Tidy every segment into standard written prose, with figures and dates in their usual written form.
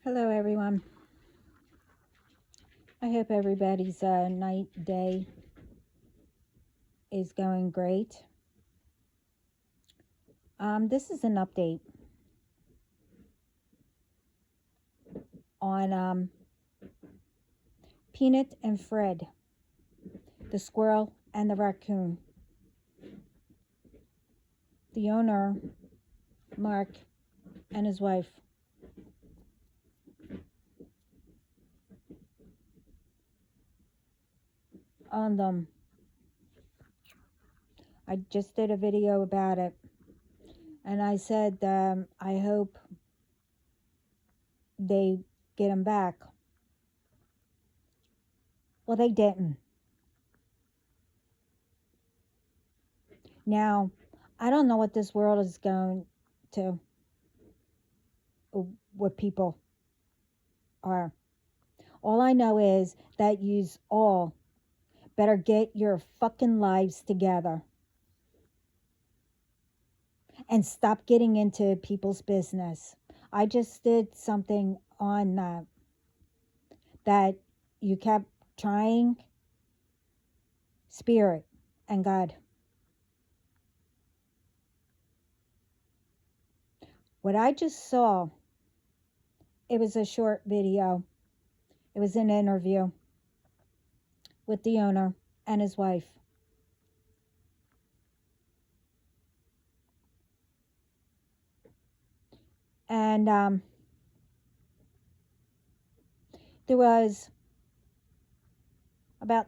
Hello, everyone. I hope everybody's day is going great. This is an update on Peanut and Fred, the squirrel and the raccoon. The owner, Mark, and his wife owned them. I just did a video about it, and I said I hope they get them back. Well, they didn't. Now, I don't know what this world is going to, what people are. All I know is that yous all better get your fucking lives together and stop getting into people's business. I just did something on that you kept trying spirit and God. What I just saw, it was a short video. It was an interview with the owner and his wife. And there was about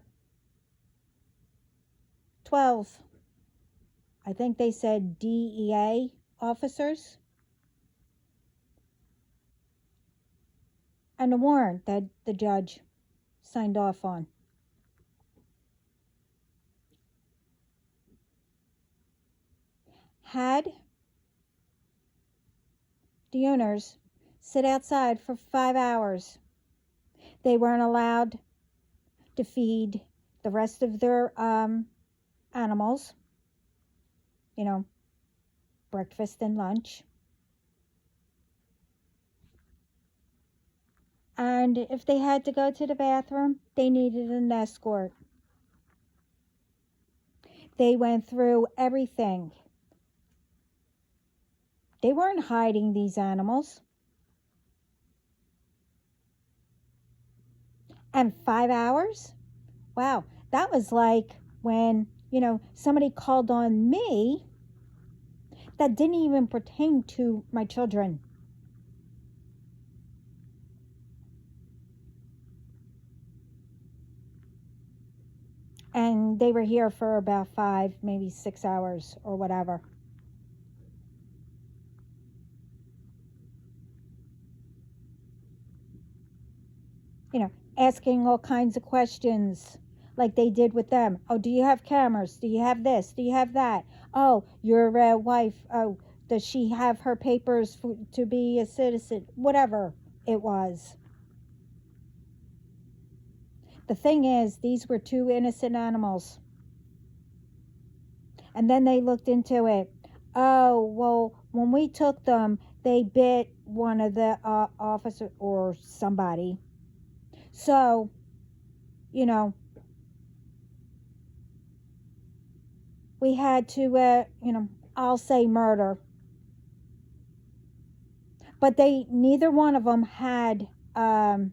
12, I think they said DEA officers, and a warrant that the judge signed off on. Had the owners sit outside for 5 hours, they weren't allowed to feed the rest of their animals, breakfast and lunch. And if they had to go to the bathroom, they needed an escort. They went through everything. They weren't hiding these animals. And 5 hours? Wow, that was like when, somebody called on me that didn't even pertain to my children. And they were here for about 5, maybe 6 hours or whatever. Asking all kinds of questions like they did with them. Oh, do you have cameras? Do you have this? Do you have that? Oh, your wife, oh, does she have her papers to be a citizen? Whatever it was. The thing is, these were 2 innocent animals. And then they looked into it. Oh, well, when we took them, they bit one of the officers or somebody. So, we had to, I'll say murder. But neither one of them had, I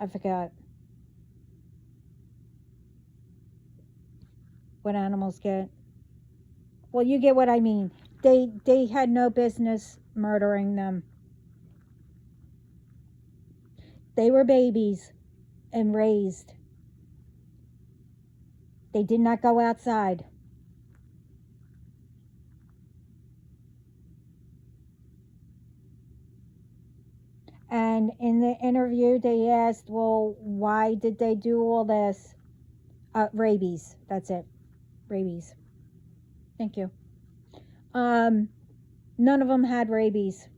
forgot what animals get. Well, you get what I mean. They had no business murdering them. They were babies and raised. They did not go outside. And in the interview, they asked, well, why did they do all this? Rabies. That's it. Rabies. Thank you. None of them had rabies.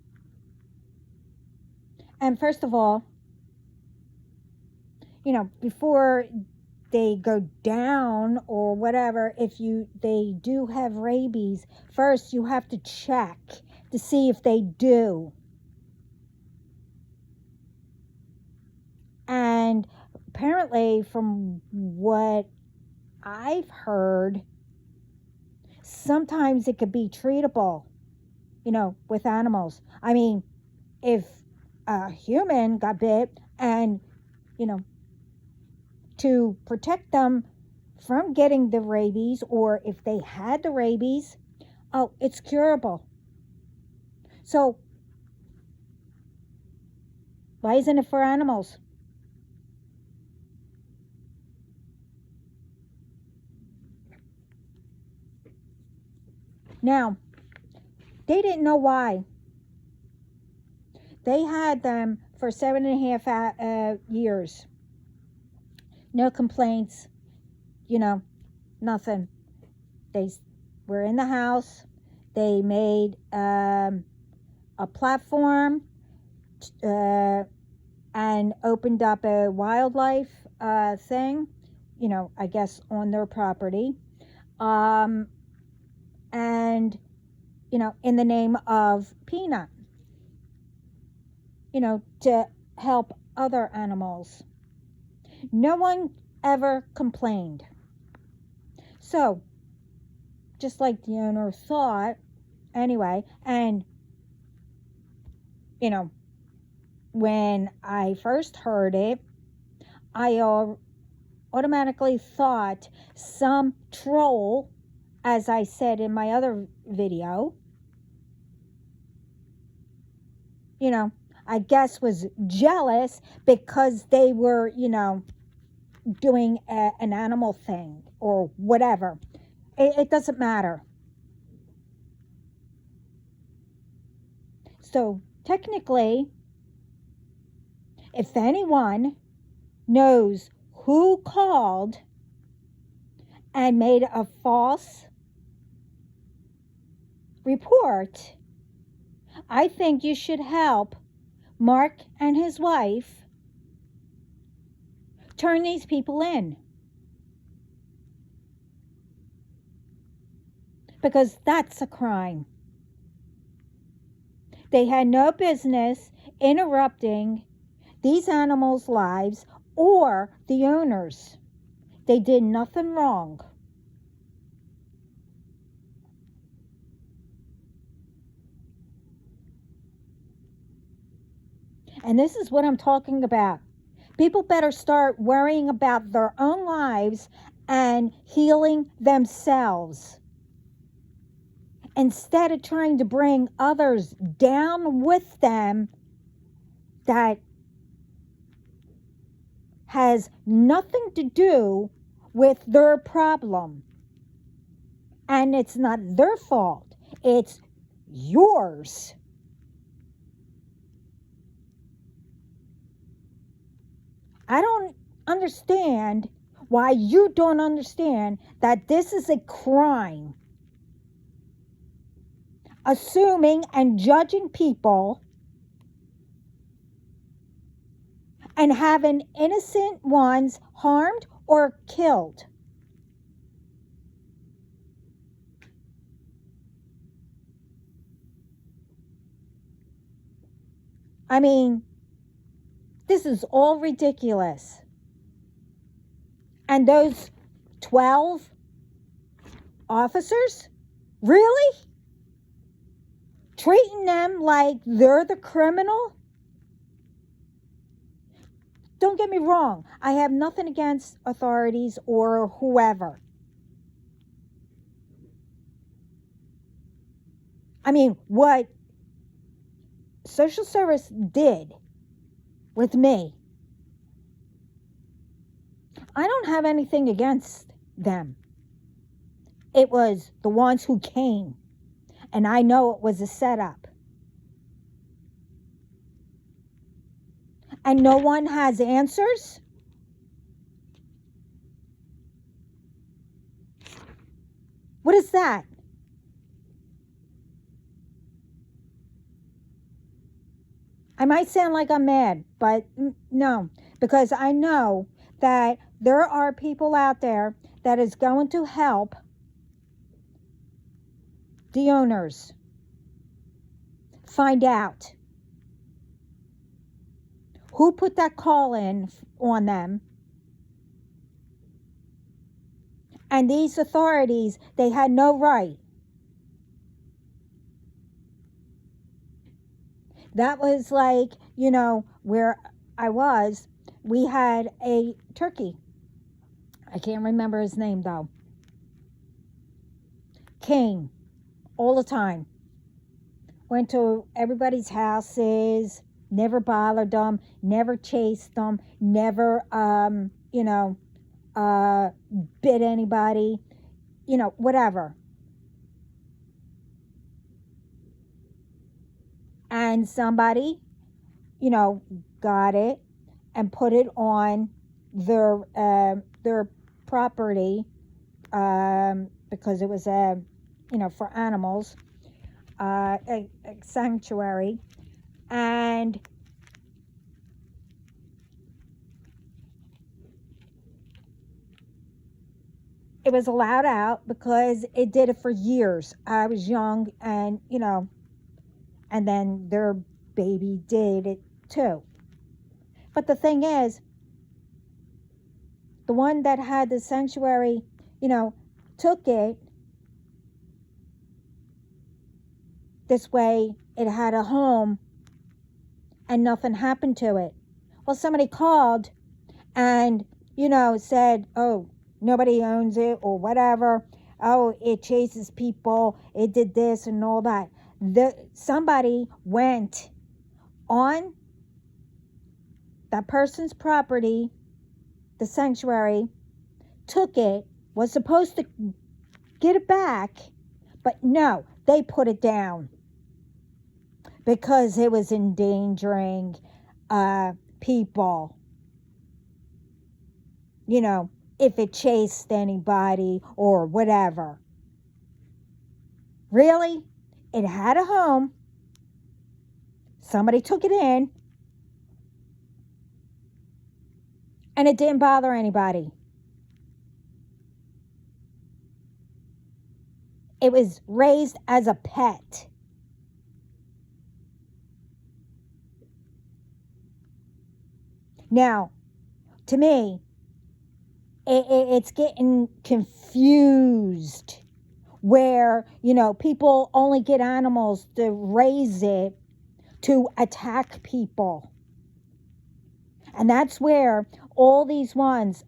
And first of all, before they go down or whatever, if they do have rabies, first you have to check to see if they do. And apparently, from what I've heard, sometimes it could be treatable, with animals. I mean, if a human got bit and, to protect them from getting the rabies, or if they had the rabies, it's curable. So, why isn't it for animals? Now, they didn't know why. They had them for 7.5 years. No complaints, nothing. They were in the house. They made a platform and opened up a wildlife thing, I guess on their property. And, in the name of Peanut, to help other animals. No one ever complained. So, just like the owner thought, anyway, and, when I first heard it, I automatically thought some troll, as I said in my other video, I guess was jealous because they were, doing an animal thing or whatever. It doesn't matter. So technically, if anyone knows who called and made a false report, I think you should help Mark and his wife turn these people in. Because that's a crime. They had no business interrupting these animals' lives or the owners. They did nothing wrong. And this is what I'm talking about. People better start worrying about their own lives and healing themselves, instead of trying to bring others down with them that has nothing to do with their problem. And it's not their fault. It's yours. I don't understand why you don't understand that this is a crime. Assuming and judging people and having innocent ones harmed or killed. I mean, this is all ridiculous. And those 12 officers? Really? Treating them like they're the criminal? Don't get me wrong. I have nothing against authorities or whoever. I mean, what social service did with me, I don't have anything against them. It was the ones who came, and I know it was a setup. And no one has answers? What is that? I might sound like I'm mad, but no, because I know that There are people out there that is going to help the owners find out who put that call in on them. And these authorities, they had no right. That was like, where I was, we had a turkey. I can't remember his name though. Came all the time. Went to everybody's houses, never bothered them, never chased them, never, bit anybody, whatever. And somebody, got it and put it on their property, because it was for animals, a sanctuary, and it was allowed out because it did it for years. I was young, and and then their baby did it too. But the thing is, the one that had the sanctuary, took it. This way, it had a home and nothing happened to it. Well, somebody called and, said, oh, nobody owns it or whatever. Oh, it chases people. It did this and all that. Somebody went on that person's property, the sanctuary, took it, was supposed to get it back, but no, they put it down because it was endangering people. If it chased anybody or whatever. Really? It had a home. Somebody took it in. And it didn't bother anybody. It was raised as a pet. Now, to me, it's getting confused where, people only get animals to raise it to attack people. And that's where all these ones,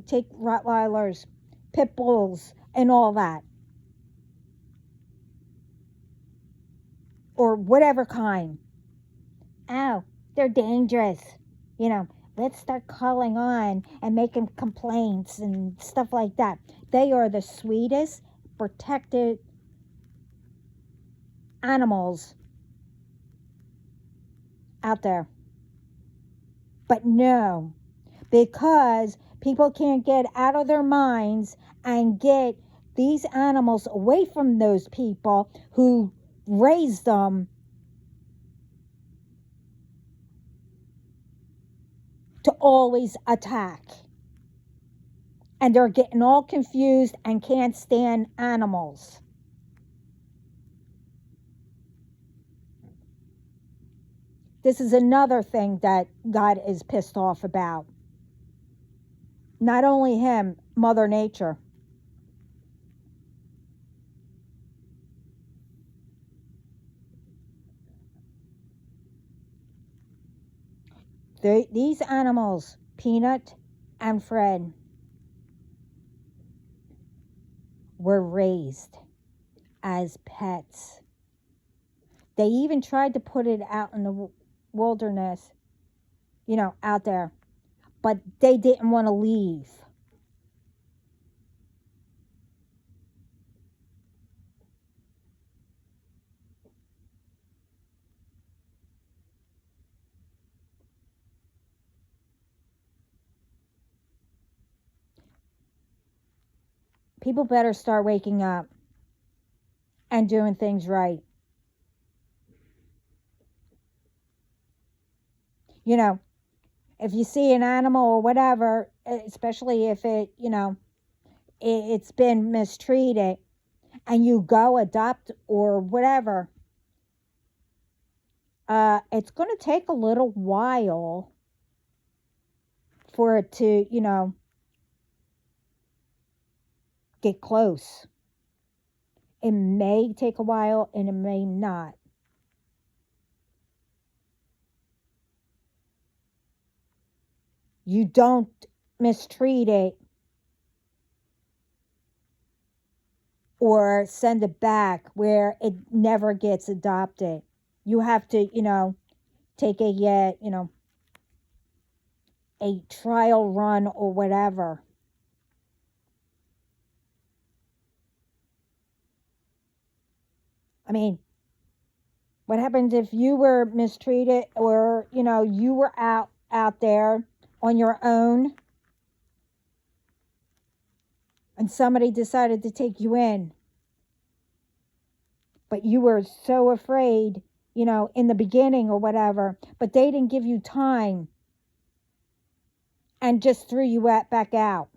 take Rottweilers, Pit Bulls, and all that. Or whatever kind. Oh, they're dangerous. Let's start calling on and making complaints and stuff like that. They are the sweetest, protected animals out there. But no, because people can't get out of their minds and get these animals away from those people who raised them to always attack. And they're getting all confused and can't stand animals. This is another thing that God is pissed off about. Not only him, Mother Nature. These animals, Peanut and Fred, were raised as pets. They even tried to put it out in the wilderness, out there, but they didn't want to leave. People better start waking up and doing things right. If you see an animal or whatever, especially if it's been mistreated, and you go adopt or whatever, it's going to take a little while for it to, get close. It may take a while and it may not. You don't mistreat it or send it back where it never gets adopted. You have to, take a trial run or whatever. I mean, what happens if you were mistreated, or you were out there on your own and somebody decided to take you in, but you were so afraid, in the beginning or whatever, but they didn't give you time and just threw you back out?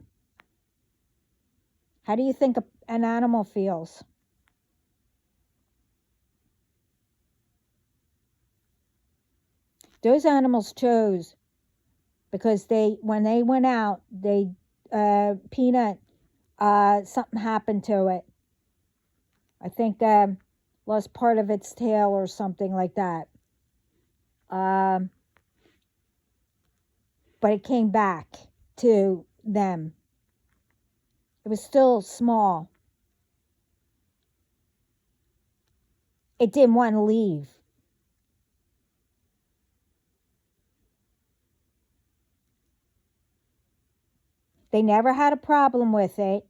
How do you think an animal feels? Those animals chose, because when they went out, Peanut, something happened to it. I think lost part of its tail or something like that. But it came back to them. It was still small. It didn't want to leave. They never had a problem with it.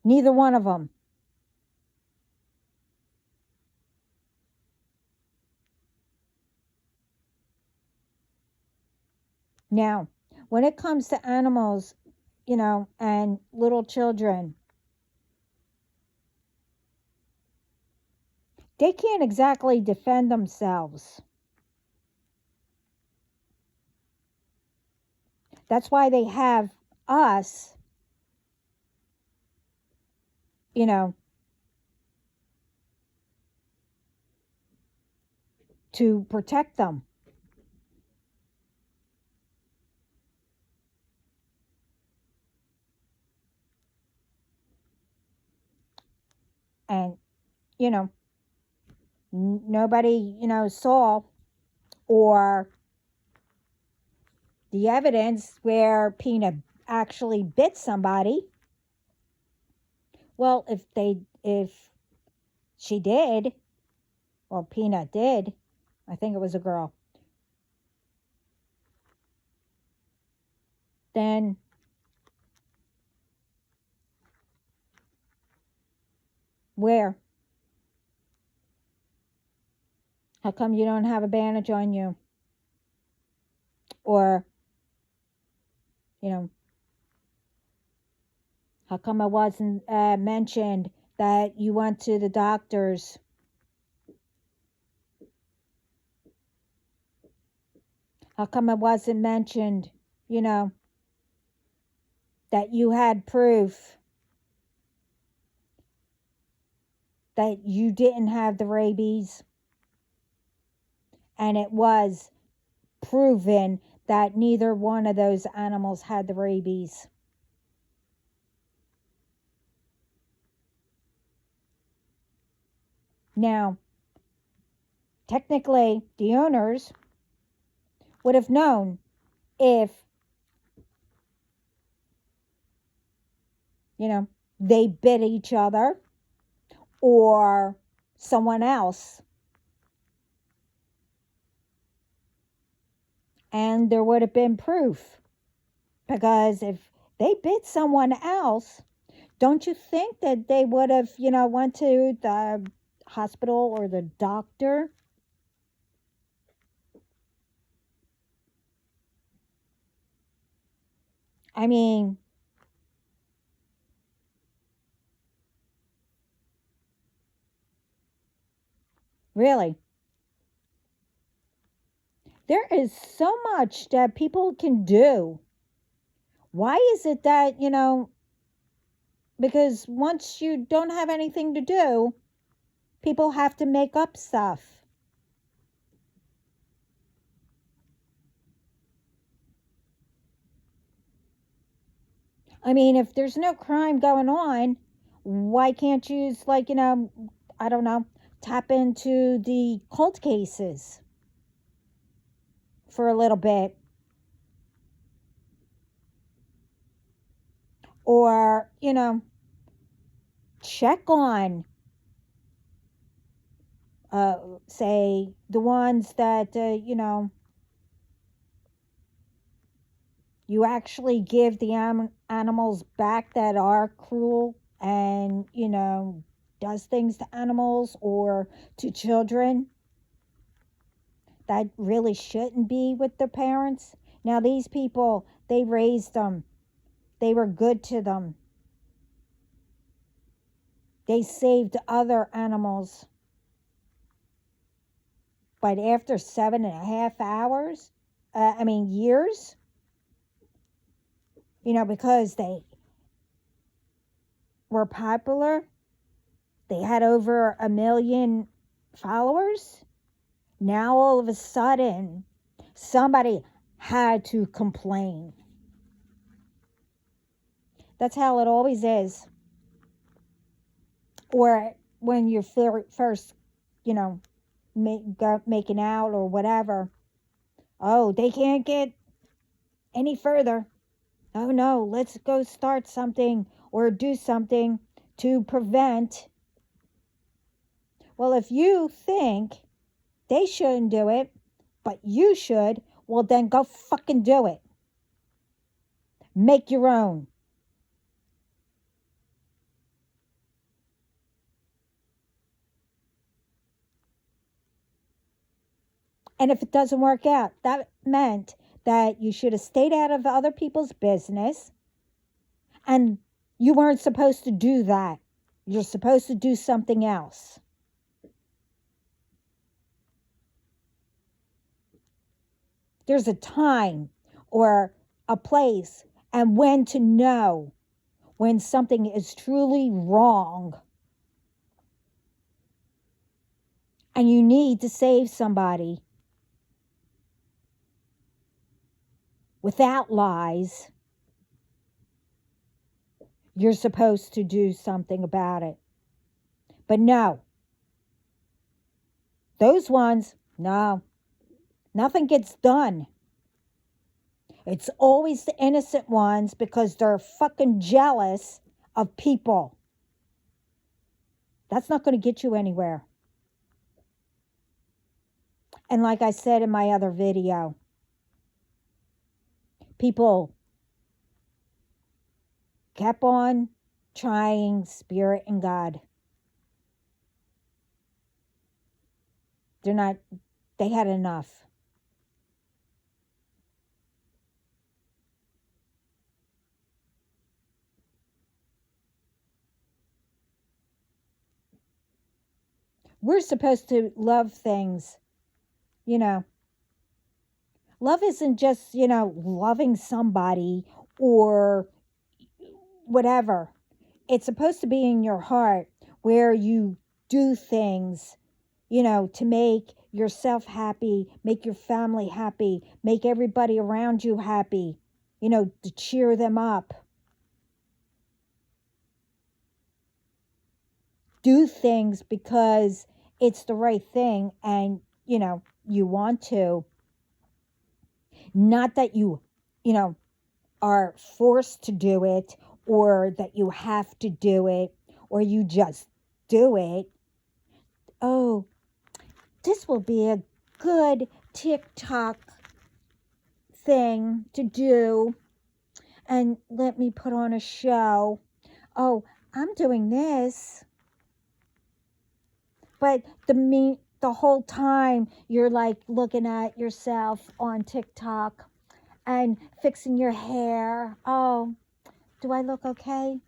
Neither one of them. Now, when it comes to animals, and little children, they can't exactly defend themselves. That's why they have us, to protect them. And, nobody, saw or the evidence where Peanut actually bit somebody. Well, if she did, well, Peanut did, I think it was a girl, then where? How come you don't have a bandage on you? Or, how come it wasn't mentioned that you went to the doctors? How come it wasn't mentioned, that you had proof that you didn't have the rabies, and it was proven that neither one of those animals had the rabies? Now, technically, the owners would have known if, they bit each other or someone else. And there would have been proof. Because if they bit someone else, don't you think that they would have, went to the hospital or the doctor? I mean, really. There is so much that people can do. Why is it that, because once you don't have anything to do, people have to make up stuff. I mean, if there's no crime going on, why can't you just, like, I don't know, tap into the cold cases for a little bit? Or, check on, say, the ones that, you actually give the animals back that are cruel and, does things to animals or to children that really shouldn't be with their parents. Now, these people, they raised them, they were good to them, they saved other animals. But after 7.5 hours, years, because they were popular, they had over 1 million followers. Now all of a sudden, somebody had to complain. That's how it always is. Or when you're first, making out or whatever. Oh, they can't get any further. Oh no, let's go start something or do something to prevent. Well, if you think they shouldn't do it, but you should, well then go fucking do it. Make your own. And if it doesn't work out, that meant that you should have stayed out of other people's business. And you weren't supposed to do that. You're supposed to do something else. There's a time or a place and when to know when something is truly wrong. And you need to save somebody without lies. You're supposed to do something about it. But no. Those ones, no. Nothing gets done. It's always the innocent ones because they're fucking jealous of people. That's not going to get you anywhere. And like I said in my other video, people kept on trying spirit and God. They had enough. We're supposed to love things, Love isn't just, loving somebody or whatever. It's supposed to be in your heart where you do things, to make yourself happy, make your family happy, make everybody around you happy, to cheer them up. Do things because it's the right thing and, you want to. Not that you are forced to do it or that you have to do it or you just do it. Oh, this will be a good TikTok thing to do. And let me put on a show. Oh, I'm doing this. But the whole time you're like looking at yourself on TikTok and fixing your hair. Oh, do I look okay?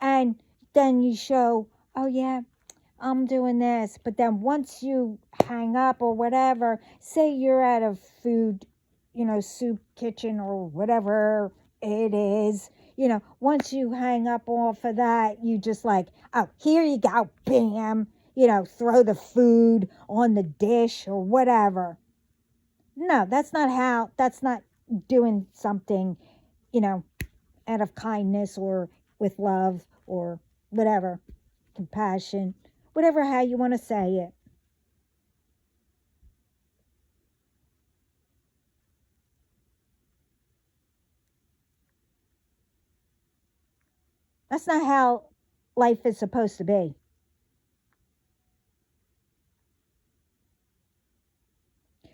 And then you show, oh yeah, I'm doing this. But then once you hang up or whatever, say you're at a food, soup kitchen or whatever it is, once you hang up off of that, you just like, oh, here you go, bam, throw the food on the dish or whatever. No, that's not doing something, you know, out of kindness or with love or whatever, compassion, whatever how you want to say it. That's not how life is supposed to be.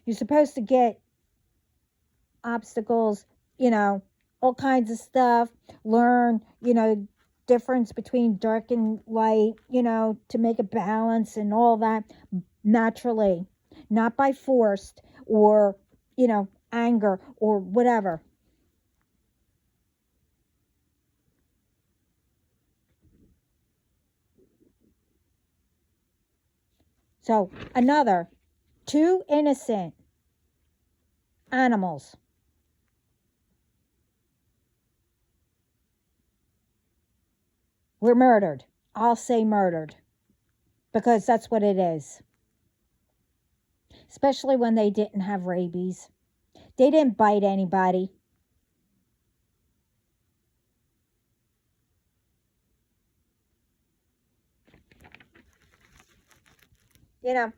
You're supposed to get obstacles, you know, all kinds of stuff, learn, difference between dark and light, to make a balance and all that naturally, not by forced or, anger or whatever. So, another, two innocent animals were murdered. I'll say murdered because that's what it is. Especially when they didn't have rabies. They didn't bite anybody. You know,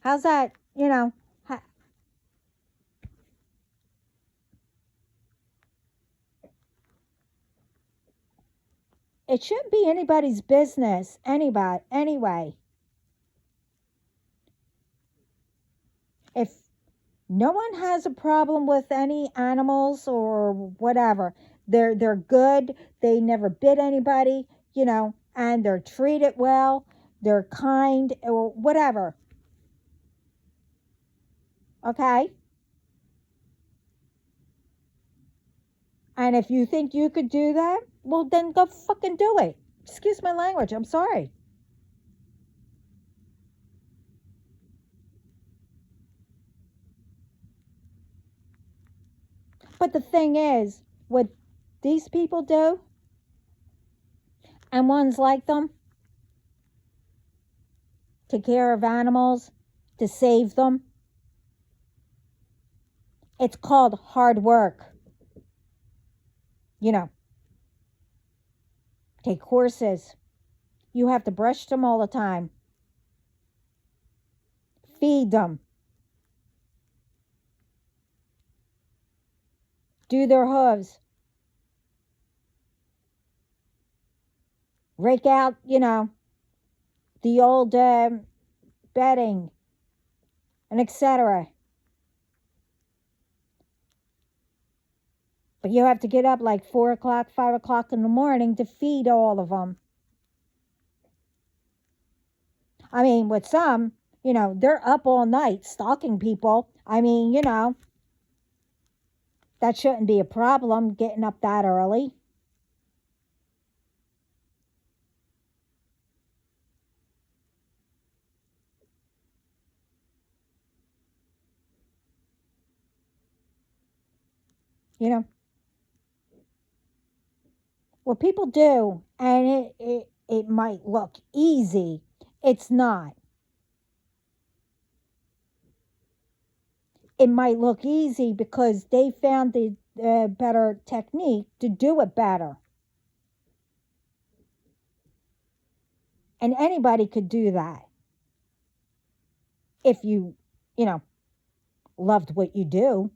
how's that? It shouldn't be anybody's business. Anybody, anyway. If no one has a problem with any animals or whatever, they're good. They never bit anybody, and they're treated well. They're kind or whatever. Okay? And if you think you could do that, well, then go fucking do it. Excuse my language. I'm sorry. But the thing is, what these people do, and ones like them, take care of animals, to save them, it's called hard work. Take horses. You have to brush them all the time. Feed them. Do their hooves. Rake out, the old bedding and etc. But you have to get up like 4 o'clock, 5 o'clock in the morning to feed all of them. I mean, with some, they're up all night stalking people. I mean, that shouldn't be a problem getting up that early. You know, what people do, and it might look easy, it's not. It might look easy because they found the better technique to do it better. And anybody could do that if you know, loved what you do.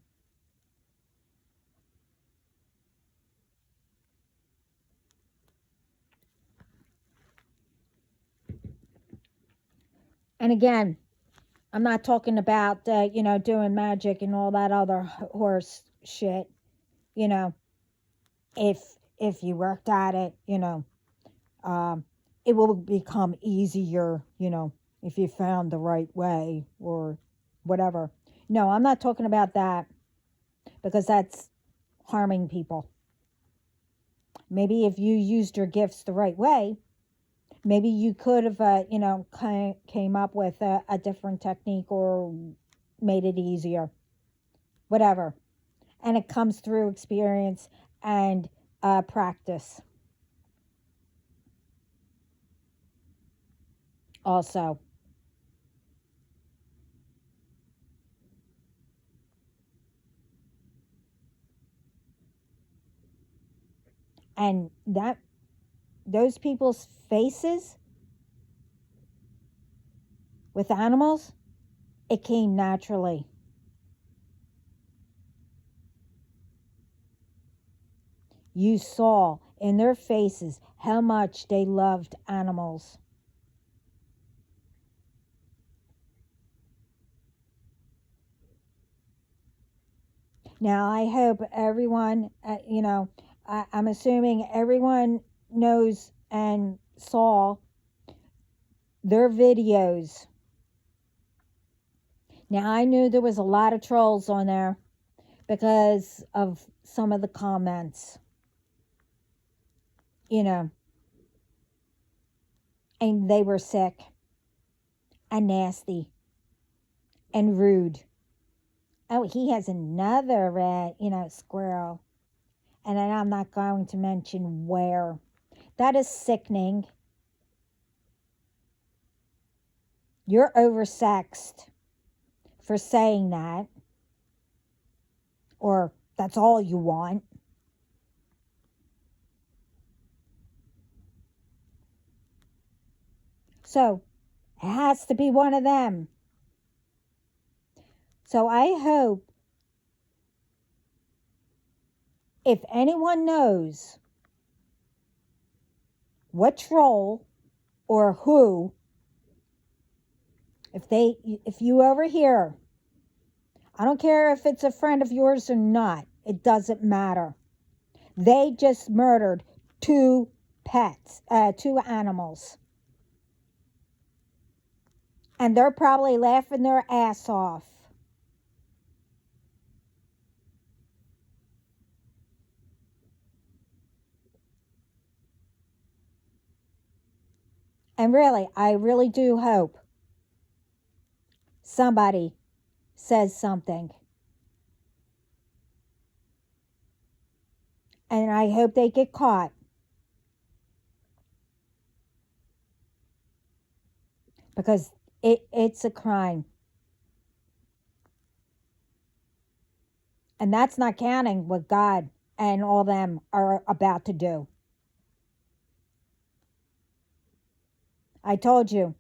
And again, I'm not talking about, doing magic and all that other horse shit. You know, if you worked at it, um, it will become easier, if you found the right way or whatever. No, I'm not talking about that because that's harming people. Maybe if you used your gifts the right way, maybe you could have, came up with a different technique or made it easier, whatever. And it comes through experience and practice also. And those people's faces with animals, it came naturally. You saw in their faces how much they loved animals. Now, I hope everyone, I'm assuming everyone knows and saw their videos. Now, I knew there was a lot of trolls on there because of some of the comments, and they were sick and nasty and rude. Oh, he has another red, squirrel. And then I'm not going to mention where. That is sickening. You're oversexed for saying that. Or that's all you want. So, it has to be one of them. So I hope if anyone knows what troll or who, if you overhear, I don't care if it's a friend of yours or not, it doesn't matter. They just murdered two animals. And they're probably laughing their ass off. And really, I really do hope somebody says something. And I hope they get caught. Because it's a crime. And that's not counting what God and all them are about to do. I told you,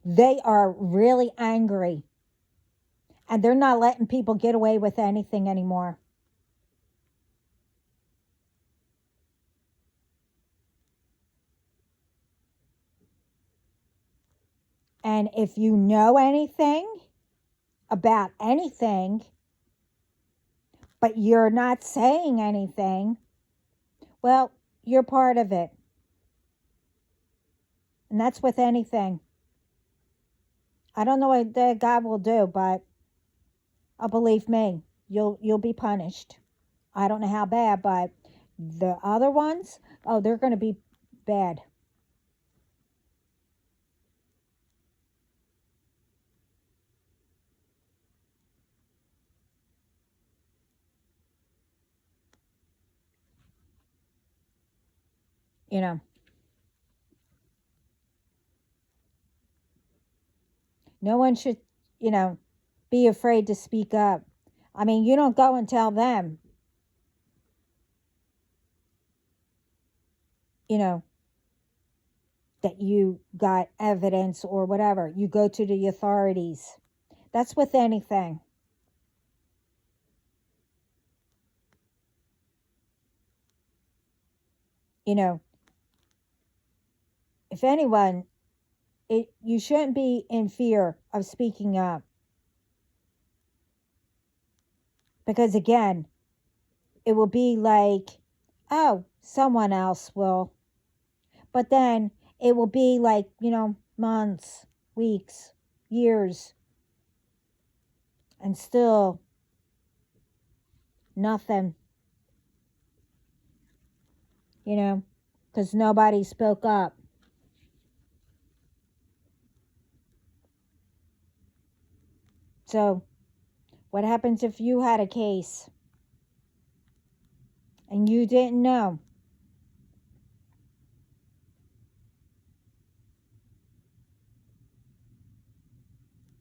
they are really angry. And they're not letting people get away with anything anymore. And if you know anything about anything, but you're not saying anything, well, you're part of it. And that's with anything. I don't know what God will do, but believe me, you'll be punished. I don't know how bad, but the other ones, oh, they're going to be bad. No one should, be afraid to speak up. I mean, you don't go and tell them, that you got evidence or whatever. You go to the authorities. That's with anything. If anyone, you shouldn't be in fear of speaking up. Because again, it will be like, oh, someone else will. But then it will be like, months, weeks, years, and still nothing. you know, because nobody spoke up. So, what happens if you had a case and you didn't know?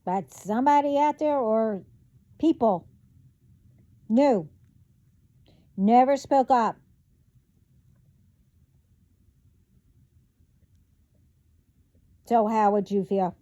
But somebody out there or people knew, never spoke up. So, how would you feel?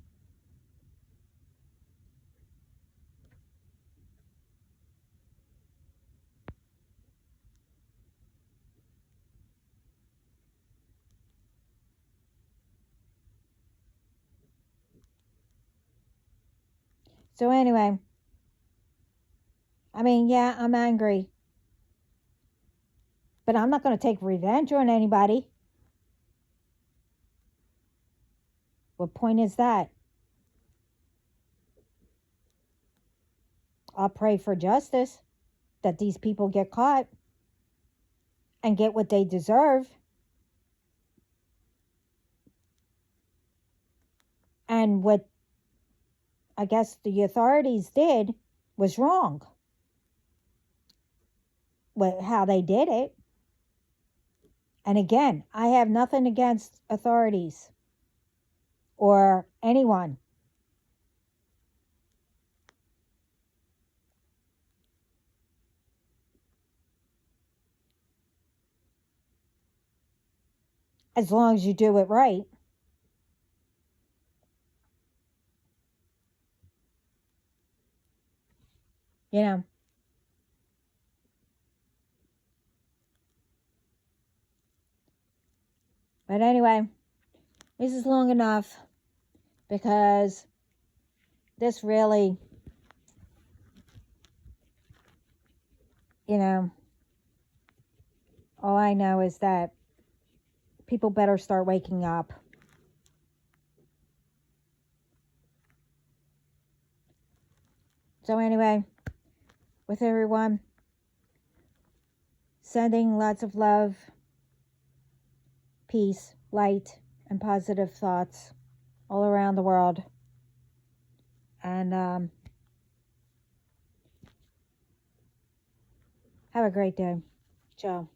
So, anyway, I mean, yeah, I'm angry, but I'm not going to take revenge on anybody. What point is that? I'll pray for justice, that these people get caught and get what they deserve. And what I guess the authorities did was wrong. How they did it. And again, I have nothing against authorities or anyone. As long as you do it right. You know. But anyway, this is long enough because this really, you know, all I know is that people better start waking up. So anyway, with everyone, sending lots of love, peace, light, and positive thoughts all around the world. And have a great day. Ciao.